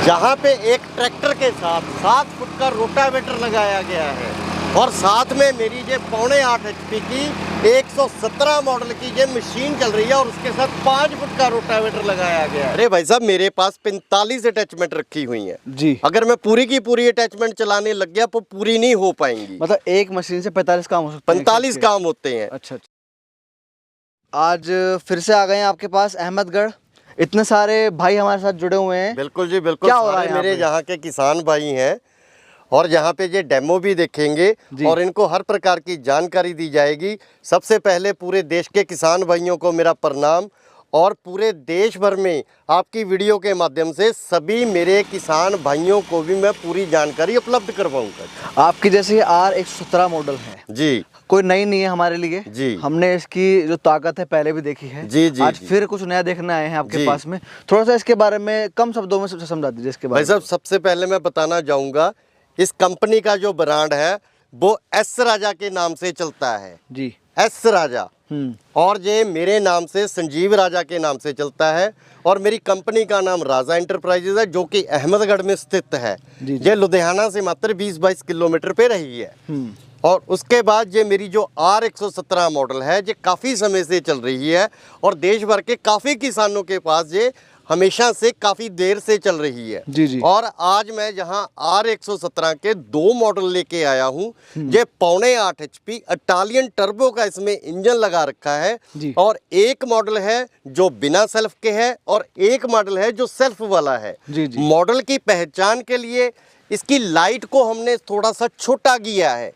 जहाँ पे एक ट्रैक्टर के साथ 7 फुट का रोटावेटर लगाया गया है और साथ में मेरी ये 7.5 HP की 117 मॉडल की ये मशीन चल रही है और उसके साथ 5 फुट का रोटावेटर लगाया गया है। अरे भाई साहब, मेरे पास 45 अटैचमेंट रखी हुई हैं जी। अगर मैं पूरी की पूरी अटैचमेंट चलाने लग गया तो पूरी नहीं हो पाएंगी। मतलब एक मशीन से 45 काम हो सकते हैं? 45 काम होते हैं। अच्छा। आज फिर से आ गए हैं आपके पास अहमदगढ़। इतने सारे भाई हमारे साथ जुड़े हुए हैं। बिल्कुल जी बिल्कुल। क्या हो रहा है मेरे यहाँ के किसान भाई हैं और यहाँ पे ये डेमो भी देखेंगे और इनको हर प्रकार की जानकारी दी जाएगी। सबसे पहले पूरे देश के किसान भाइयों को मेरा प्रणाम और पूरे देश भर में आपकी वीडियो के माध्यम से सभी मेरे किसान भाइयों को भी मैं पूरी जानकारी उपलब्ध करवाऊंगा। आपकी जैसे R117 मॉडल है जी, कोई नई नहीं है हमारे लिए जी। हमने इसकी जो ताकत है पहले भी देखी है जी जी। आज फिर कुछ नया देखने आए हैं आपके पास में। थोड़ा सा इसके बारे में कम शब्दों में समझा दीजिए इसके बारे में। भाई साहब, सबसे पहले मैं बताना चाहूँगा इस कंपनी का जो ब्रांड है वो एस राजा के नाम से चलता है जी। एस राजा और ये मेरे नाम से संजीव राजा के नाम से चलता है और मेरी कंपनी का नाम राजा एंटरप्राइजेज है जो कि अहमदगढ़ में स्थित है। ये लुधियाना से मात्र 20-22 किलोमीटर पे रही है। और उसके बाद ये मेरी जो R117 मॉडल है ये काफ़ी समय से चल रही है और देश भर के काफ़ी किसानों के पास ये हमेशा से काफ़ी देर से चल रही है जी जी। और आज मैं यहाँ R117 के 2 मॉडल लेके आया हूँ। ये 7.5 HP इटालियन टर्बो का इसमें इंजन लगा रखा है और एक मॉडल है जो बिना सेल्फ के है और एक मॉडल है जो सेल्फ वाला है जी जी। मॉडल की पहचान के लिए इसकी लाइट को हमने थोड़ा सा छोटा किया है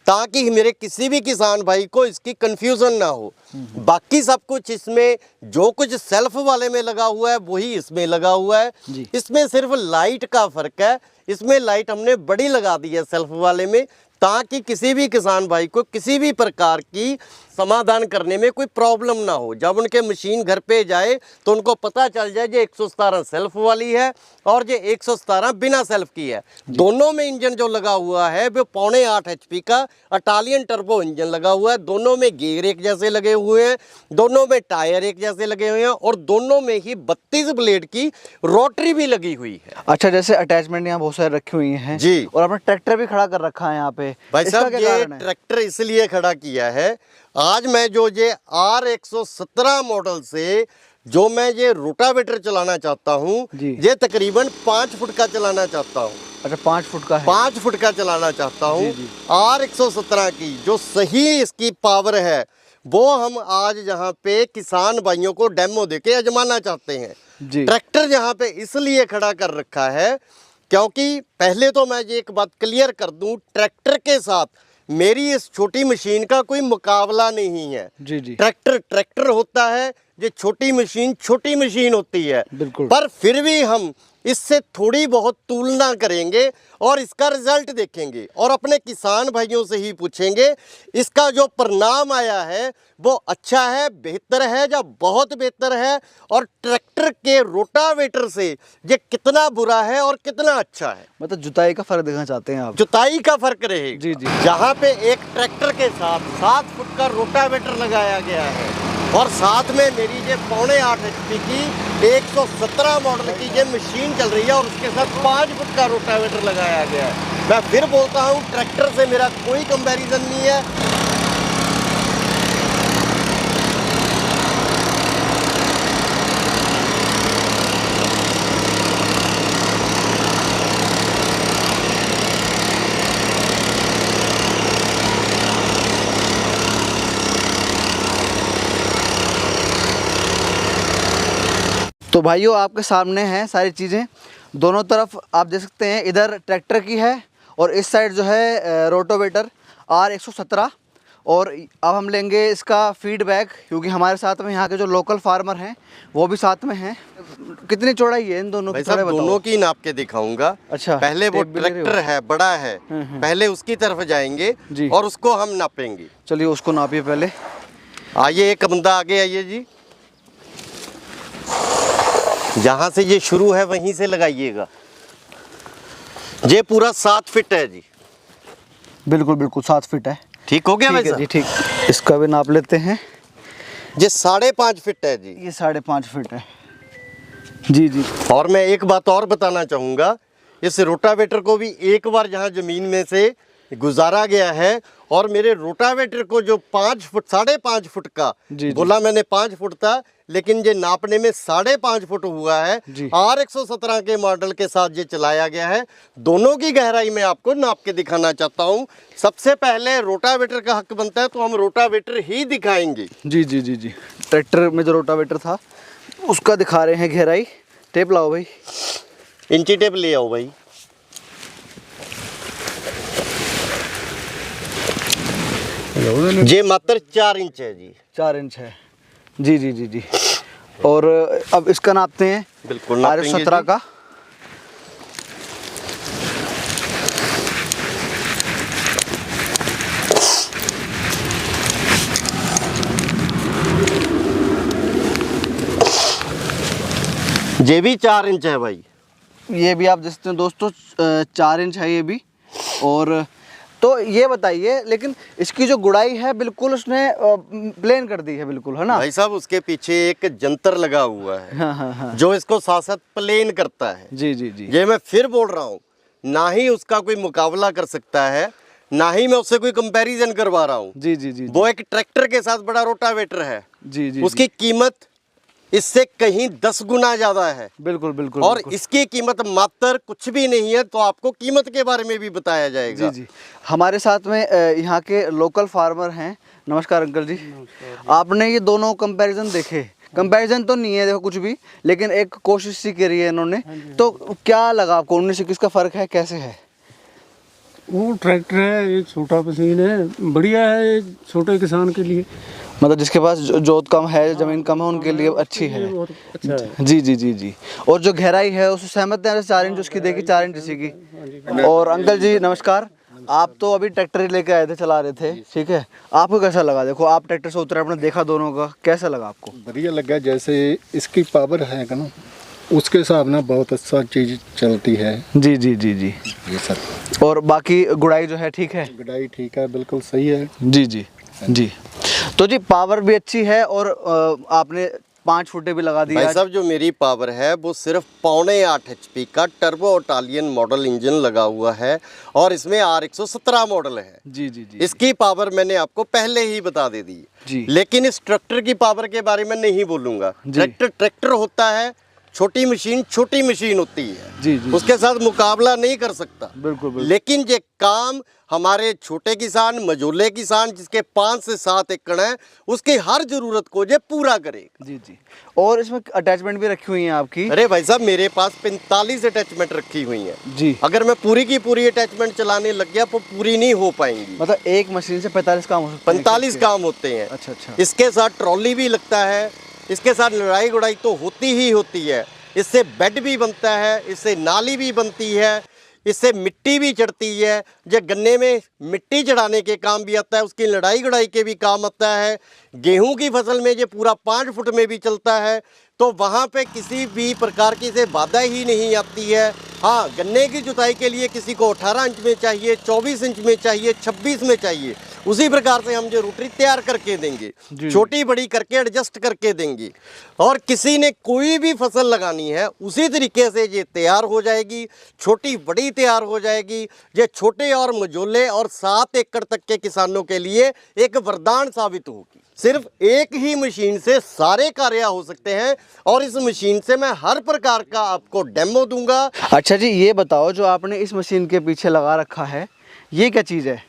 ताकि मेरे किसी भी किसान भाई को इसकी कंफ्यूजन ना हो। बाकी सब कुछ इसमें जो कुछ सेल्फ वाले में लगा हुआ है वही इसमें लगा हुआ है। इसमें सिर्फ लाइट का फर्क है। इसमें लाइट हमने बड़ी लगा दी है सेल्फ वाले में ताकि किसी भी किसान भाई को किसी भी प्रकार की समाधान करने में कोई प्रॉब्लम ना हो। जब उनके मशीन घर पे जाए तो उनको पता चल जाए ये 117 सेल्फ वाली है और ये 117 बिना सेल्फ की है। दोनों में इंजन जो लगा हुआ है वो 7.5 HP का इटालियन टर्बो इंजन लगा हुआ है। दोनों में गियर एक जैसे लगे हुए हैं, दोनों में टायर एक जैसे लगे हुए हैं और दोनों में ही 32 ब्लेड की रोटरी भी लगी हुई है। अच्छा, जैसे अटैचमेंट यहाँ बहुत सारे रखी हुई हैं जी और आपने ट्रैक्टर भी खड़ा कर रखा है यहाँ पे। भाई साहब, ये ट्रैक्टर इसलिए खड़ा किया है, आज मैं जो ये R117 मॉडल से जो मैं ये रोटावेटर चलाना चाहता हूँ ये तकरीबन 5 फुट का चलाना चाहता हूँ। अच्छा, 5 फुट का है? 5 फुट का चलाना चाहता हूँ। R117 की जो सही इसकी पावर है वो हम आज यहाँ पे किसान भाइयों को डेमो देके आजमाना चाहते हैं। ट्रैक्टर यहाँ पे इसलिए खड़ा कर रखा है क्योंकि पहले तो मैं ये एक बात क्लियर कर दूं, ट्रैक्टर के साथ मेरी इस छोटी मशीन का कोई मुकाबला नहीं है जी जी। ट्रैक्टर होता है, ये छोटी मशीन होती है बिल्कुल। पर फिर भी हम इससे थोड़ी बहुत तुलना करेंगे और इसका रिजल्ट देखेंगे और अपने किसान भाइयों से ही पूछेंगे इसका जो परिणाम आया है वो अच्छा है, बेहतर है या बहुत बेहतर है और ट्रैक्टर के रोटावेटर से ये कितना बुरा है और कितना अच्छा है। मतलब जुताई का फर्क देखना चाहते हैं आप? जुताई का फर्क रहेगा जी जी। जहाँ पे एक ट्रैक्टर के साथ 7 फुट का रोटावेटर लगाया गया है और साथ में मेरी ये 7.5 HP की 117 मॉडल की ये मशीन चल रही है और उसके साथ 5 फुट का रोटावेटर लगाया गया है। मैं फिर बोलता हूँ ट्रैक्टर से मेरा कोई कंपैरिजन नहीं है। तो भाइयों, आपके सामने हैं सारी चीज़ें। दोनों तरफ आप देख सकते हैं, इधर ट्रैक्टर की है और इस साइड जो है रोटावेटर R117। और अब हम लेंगे इसका फीडबैक क्योंकि हमारे साथ में यहाँ के जो लोकल फार्मर हैं वो भी साथ में हैं। कितनी चौड़ाई है इन दोनों की? दोनों की नाप के दिखाऊंगा। अच्छा, पहले वो ट्रैक्टर है बड़ा है, पहले उसकी तरफ जाएंगे और उसको हम नापेंगे। चलिए उसको नापिए पहले। आइए, एक बंदा आगे आइए जी। जहाँ से ये शुरू है वहीं से लगाइएगा। ये पूरा 7 फीट है जी। बिल्कुल बिल्कुल 7 फीट है। ठीक हो गया जी? ठीक। इसका भी नाप लेते हैं। ये 5.5 फीट है जी। ये 5.5 फीट है। जी जी। और मैं एक बात और बताना चाहूँगा, इस रोटावेटर को भी एक बार जहाँ ज़मीन में से गुजारा गया है और मेरे रोटावेटर को जो 5 फुट 5.5 फुट का जी। बोला मैंने 5 फुट था, लेकिन ये नापने में 5.5 फुट हुआ है। जी। R117 के मॉडल के साथ ये चलाया गया है। दोनों की गहराई में आपको नाप के दिखाना चाहता हूँ। सबसे पहले रोटावेटर का हक बनता है तो हम रोटावेटर ही दिखाएंगे। जी जी जी जी। ट्रैक्टर में जो रोटावेटर था उसका दिखा रहे हैं गहराई। टेप लाओ भाई, इंची टेप ले आओ भाई। ये मात्र 4 इंच है जी। 4 इंच है। जी जी जी जी। और अब इसका नापते हैं। बिल्कुल नापेंगे R117 जी। का। ये भी 4 इंच है भाई। ये भी आप देखते हैं दोस्तों 4 इंच है ये भी। और तो ये बताइए, लेकिन इसकी जो गुड़ाई है बिल्कुल उसने प्लेन कर दी है बिल्कुल, है ना भाई साहब? उसके पीछे एक जंतर लगा हुआ है। हाँ हाँ हाँ। जो इसको साथ साथ प्लेन करता है। जी जी जी। ये मैं फिर बोल रहा हूँ, ना ही उसका कोई मुकाबला कर सकता है, ना ही मैं उससे कोई कंपैरिजन करवा रहा हूँ। जी जी जी। वो एक ट्रैक्टर के साथ बड़ा रोटावेटर है। जी जी। उसकी कीमत इससे कहीं 10 गुना ज्यादा है। बिल्कुल बिल्कुल। और बिल्कुल। इसकी कीमत मात्र कुछ भी नहीं है, तो आपको कीमत के बारे में भी बताया जाएगा। जी जी। हमारे साथ में यहाँ के लोकल फार्मर हैं। नमस्कार अंकल जी। आपने ये दोनों कंपैरिजन देखे? कंपैरिजन तो नहीं है देखो कुछ भी, लेकिन एक कोशिश सी करी है इन्होंने, तो क्या लगा आपको? उनमें से किसका फ़र्क है, कैसे है? वो ट्रैक्टर है, एक छोटा मशीन है, बढ़िया है एक छोटे किसान के लिए। मतलब जिसके पास जोत कम है, ज़मीन कम है, उनके लिए अच्छी है। बहुत अच्छा है। जी जी जी जी। और जो गहराई है उससे सहमत है? 4 इंच उसकी देखी, 4 इंच इसी की। और अंकल जी नमस्कार। आप तो अभी ट्रैक्टर ही लेके आए थे, चला रहे थे, ठीक है? आपको कैसा लगा? देखो आप ट्रैक्टर से उतरे, आपने देखा दोनों का, कैसा लगा आपको? बढ़िया लगा, जैसे इसकी पावर है ना उसके हिसाब ना बहुत अच्छा चीज़ चलती है। जी जी जी जी। ये सब और बाकी गुड़ाई जो है ठीक है? गुड़ाई ठीक है, बिल्कुल सही है। जी जी जी। तो जी पावर भी अच्छी है और आपने 5 फुटे भी लगा दिया। भाई साहब, जो मेरी पावर है वो सिर्फ 7.5 HP का टर्बो इटालियन मॉडल इंजन लगा हुआ है और इसमें R117 मॉडल है। जी जी जी। इसकी पावर मैंने आपको पहले ही बता दे दी जी। लेकिन इस ट्रैक्टर की पावर के बारे में नहीं बोलूंगा। जी। ट्रैक्टर होता है, छोटी मशीन होती है। जी जी। उसके साथ मुकाबला नहीं कर सकता। बिल्कुल बिल्कुल। लेकिन ये काम हमारे छोटे किसान, मझोले किसान जिसके 5 से 7 एकड़ है, उसकी हर जरूरत को ये पूरा करेगा। जी जी। और इसमें अटैचमेंट भी रखी हुई है आपकी? अरे भाई साहब, मेरे पास 45 अटैचमेंट रखी हुई है। जी। अगर मैं पूरी की पूरी अटैचमेंट चलाने लग गया तो पूरी नहीं हो पाएंगी। मतलब एक मशीन से 45 काम हो सकते हैं? 45 काम होते हैं। अच्छा अच्छा। इसके साथ ट्रॉली भी लगता है, इसके साथ लड़ाई गुड़ाई तो होती ही होती है। इससे बेड भी बनता है, इससे नाली भी बनती है, इससे मिट्टी भी चढ़ती है। जो गन्ने में मिट्टी चढ़ाने के काम भी आता है, उसकी लड़ाई गुड़ाई के भी काम आता है। गेहूं की फसल में ये पूरा 5 फुट में भी चलता है, तो वहाँ पे किसी भी प्रकार की से बाधा ही नहीं आती है। हाँ, गन्ने की जुताई के लिए किसी को 18 इंच में चाहिए, 24 इंच में चाहिए, 26 में चाहिए, उसी प्रकार से हम जो रोटरी तैयार करके देंगे, छोटी बड़ी करके एडजस्ट करके देंगे। और किसी ने कोई भी फसल लगानी है उसी तरीके से ये तैयार हो जाएगी, छोटी बड़ी तैयार हो जाएगी। ये छोटे और मझोले और 7 एकड़ तक के किसानों के लिए एक वरदान साबित होगी। सिर्फ एक ही मशीन से सारे कार्य हो सकते हैं और इस मशीन से मैं हर प्रकार का आपको डेमो दूंगा। अच्छा जी, ये बताओ जो आपने इस मशीन के पीछे लगा रखा है ये क्या चीज़ है?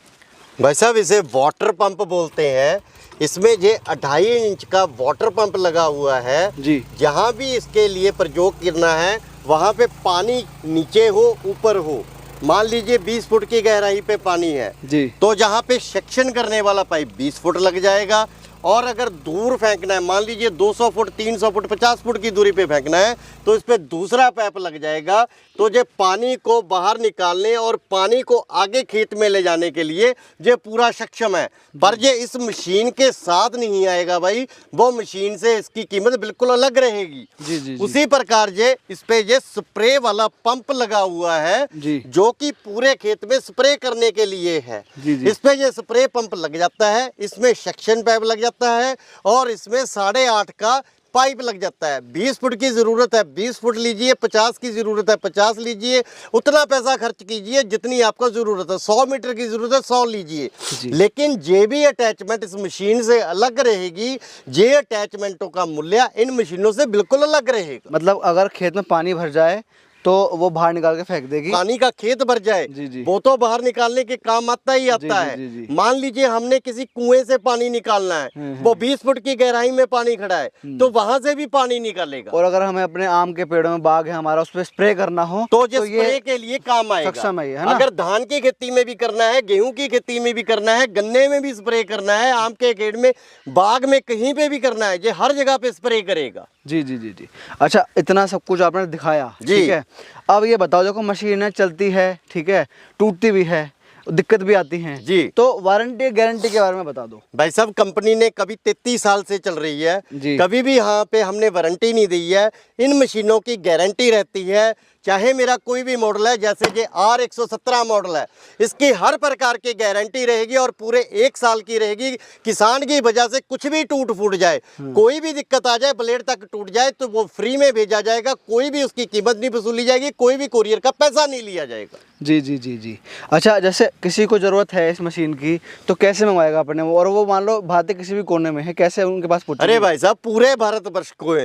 भाई साहब, इसे वाटर पंप बोलते हैं। इसमें ये 2.5 इंच का वाटर पंप लगा हुआ है जी। जहाँ भी इसके लिए प्रयोग करना है वहाँ पे पानी नीचे हो ऊपर हो, मान लीजिए 20 फुट की गहराई पे पानी है जी। तो जहाँ पे सेक्शन करने वाला पाइप 20 फुट लग जाएगा। और अगर दूर फेंकना है, मान लीजिए 200 फुट, 300 फुट, 50 फुट की दूरी पे फेंकना है तो इस पे दूसरा पाइप लग जाएगा। तो ये पानी को बाहर निकालने और पानी को आगे खेत में ले जाने के लिए ये पूरा सक्षम है। पर ये इस मशीन के साथ नहीं आएगा भाई, वो मशीन से इसकी कीमत बिल्कुल अलग रहेगी। जी जी जी। उसी प्रकार ये इस पे ये स्प्रे वाला पंप लगा हुआ है जी। जो कि पूरे खेत में स्प्रे करने के लिए है। जी जी। इस पे ये स्प्रे पंप लग जाता है, इसमें सेक्शन पाइप लग जाता है और इसमें 8.5 का पाइप लग जाता है। 20 फुट की ज़रूरत है 20 फुट लीजिए, 50 की ज़रूरत है 50 लीजिए, उतना पैसा खर्च कीजिए जितनी आपको ज़रूरत है। 100 मीटर की ज़रूरत है 100 लीजिए। लेकिन जे भी अटैचमेंट इस मशीन से अलग रहेगी, जे अटैचमेंटों का मूल्य इन मशीनों से बिल्कुल अलग रहेगा। मतलब अगर खेत में पानी भर जाए तो वो बाहर निकाल के फेंक देगी। पानी का खेत भर जाए जी। वो तो बाहर निकालने के काम आता ही आता है। जी। मान लीजिए हमने किसी कुएं से पानी निकालना है, वो 20 फुट की गहराई में पानी खड़ा है, तो वहां से भी पानी निकलेगा। और अगर हमें अपने आम के पेड़ों में बाग है हमारा, उस पर स्प्रे करना हो तो जो स्प्रे के लिए काम आएगा। सक्षम है ना? अगर धान की खेती में भी करना है, गेहूं की खेती में भी करना है, गन्ने में भी स्प्रे करना है, आम के पेड़ में, बाग में, कहीं पे भी करना है, ये हर जगह पे स्प्रे करेगा। जी। अच्छा, इतना सब कुछ आपने दिखाया, ठीक है। अब ये बताओ, देखो मशीनें चलती है, ठीक है, टूटती भी है, दिक्कत भी आती हैं जी, तो वारंटी गारंटी के बारे में बता दो। भाई साहब, कंपनी ने कभी 33 साल से चल रही है जी। कभी भी यहाँ पे हमने वारंटी नहीं दी है। इन मशीनों की गारंटी रहती है, चाहे मेरा कोई भी मॉडल है, जैसे कि R117 मॉडल है, इसकी हर प्रकार की गारंटी रहेगी और पूरे 1 साल की रहेगी। किसान की वजह से कुछ भी टूट फूट जाए, कोई भी दिक्कत आ जाए, ब्लेड तक टूट जाए, तो वो फ्री में भेजा जाएगा, कोई भी उसकी कीमत नहीं वसूली जाएगी, कोई भी कुरियर का पैसा नहीं लिया जाएगा। जी। अच्छा, जैसे किसी को ज़रूरत है इस मशीन की तो कैसे मंगवाएगा अपने, और वो मान लो भारत के किसी भी कोने में है, कैसे उनके पास पहुँचेगी? अरे भाई साहब, पूरे भारतवर्ष को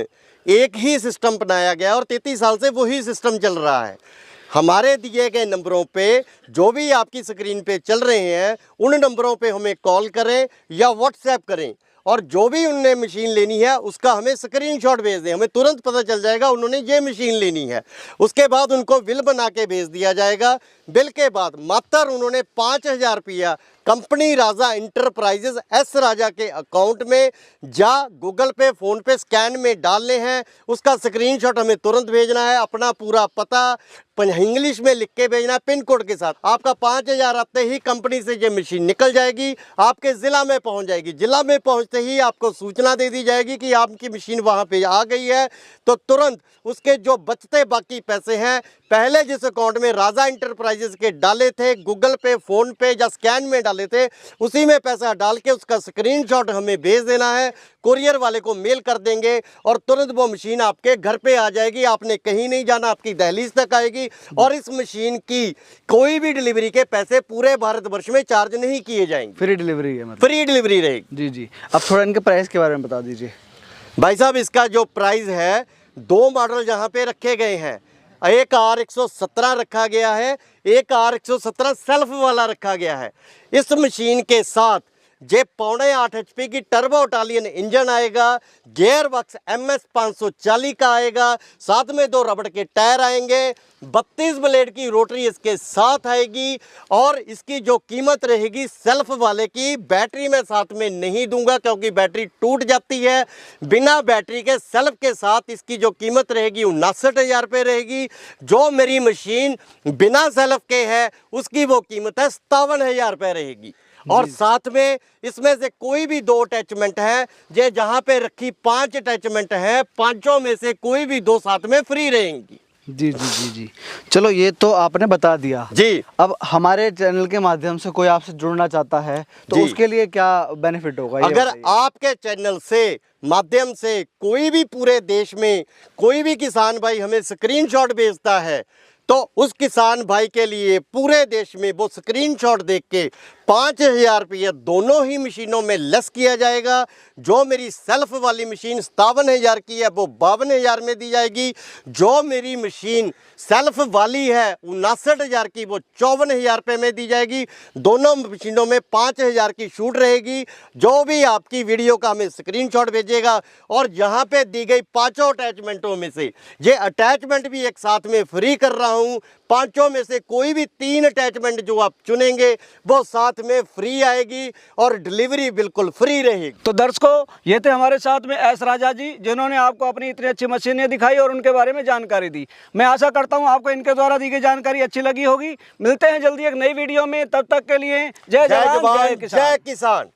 एक ही सिस्टम बनाया गया और 33 साल से वही सिस्टम चल रहा है। हमारे दिए गए नंबरों पे, जो भी आपकी स्क्रीन पे चल रहे हैं, उन नंबरों पे हमें कॉल करें या व्हाट्सएप करें, और जो भी उनने मशीन लेनी है उसका हमें स्क्रीनशॉट भेज दें, हमें तुरंत पता चल जाएगा उन्होंने ये मशीन लेनी है। उसके बाद उनको बिल बना के भेज दिया जाएगा। बिल के बाद मात्र उन्होंने 5,000 रुपया कंपनी राजा इंटरप्राइजेज एस राजा के अकाउंट में या गूगल पे, फोन पे स्कैन में डालने हैं। उसका स्क्रीनशॉट हमें तुरंत भेजना है, अपना पूरा पता इंग्लिश में लिख के भेजना है पिन कोड के साथ। आपका 5,000 आते ही कंपनी से ये मशीन निकल जाएगी, आपके ज़िला में पहुंच जाएगी। ज़िला में पहुंचते ही आपको सूचना दे दी जाएगी कि आपकी मशीन वहां पे आ गई है, तो तुरंत उसके जो बचते बाकी पैसे हैं, पहले जिस अकाउंट में राजा इंटरप्राइजेज के डाले थे, गूगल पे, फोन पे या स्कैन में डाले थे, उसी में पैसा डाल के उसका स्क्रीनशॉट हमें भेज देना है। कुरियर वाले को मेल कर देंगे और तुरंत वो मशीन आपके घर पे आ जाएगी। आपने कहीं नहीं जाना, आपकी दहलीज तक आएगी। और इस मशीन की कोई भी डिलीवरी के पैसे पूरे भारतवर्ष में चार्ज नहीं किए जाएंगे। फ्री डिलीवरी है, मतलब फ्री डिलीवरी रहेगी। जी। अब थोड़ा इनके प्राइस के बारे में बता दीजिए। भाई साहब, इसका जो प्राइस है, 2 मॉडल यहाँ पे रखे गए हैं। एक R117 रखा गया है, एक R117 सेल्फ वाला रखा गया है। इस मशीन के साथ जे 7.5 HP की टर्बो इटालियन इंजन आएगा, गियर बॉक्स MS 540 का आएगा, साथ में 2 रबड़ के टायर आएंगे, 32 ब्लेड की रोटरी इसके साथ आएगी। और इसकी जो कीमत रहेगी सेल्फ वाले की, बैटरी मैं साथ में नहीं दूंगा क्योंकि बैटरी टूट जाती है। बिना बैटरी के सेल्फ के साथ इसकी जो कीमत रहेगी 59,000 रुपये रहेगी। जो मेरी मशीन बिना सेल्फ के है उसकी वो कीमत है 57,000 रुपये रहेगी। और साथ में इसमें से कोई भी 2 अटैचमेंट है, जे जहां पे रखी 5 अटैचमेंट है, 5 में से कोई भी 2 साथ में फ्री रहेंगी। जी। चलो, ये तो आपने बता दिया जी। अब हमारे चैनल के माध्यम से कोई आपसे जुड़ना चाहता है तो उसके लिए क्या बेनिफिट होगा? अगर आपके चैनल से माध्यम से कोई भी पूरे देश में कोई भी किसान भाई हमें स्क्रीनशॉट भेजता है, तो उस किसान भाई के लिए पूरे देश में वो स्क्रीनशॉट देख के 5,000 रुपये दोनों ही मशीनों में लेस किया जाएगा। जो मेरी सेल्फ वाली मशीन 57,000 की है वो 52,000 में दी जाएगी। जो मेरी मशीन सेल्फ वाली है 59,000 की, वो 54,000 रुपये में दी जाएगी। दोनों मशीनों में 5,000 की छूट रहेगी। जो भी आपकी वीडियो का हमें स्क्रीनशॉट भेजेगा और यहाँ पे दी गई 5 अटैचमेंटों में से ये अटैचमेंट भी एक साथ में फ्री कर रहा हूँ। 5 में से कोई भी 3 अटैचमेंट जो आप चुनेंगे वो साथ में फ्री आएगी और डिलीवरी बिल्कुल फ्री रहेगी। तो दर्शकों, ये थे हमारे साथ में एस राजा जी, जिन्होंने आपको अपनी इतनी अच्छी मशीनें दिखाई और उनके बारे में जानकारी दी। मैं आशा करता हूँ आपको इनके द्वारा दी गई जानकारी अच्छी लगी होगी। मिलते हैं जल्दी एक नई वीडियो में, तब तक के लिए जय जवान जय किसान। जय किसान।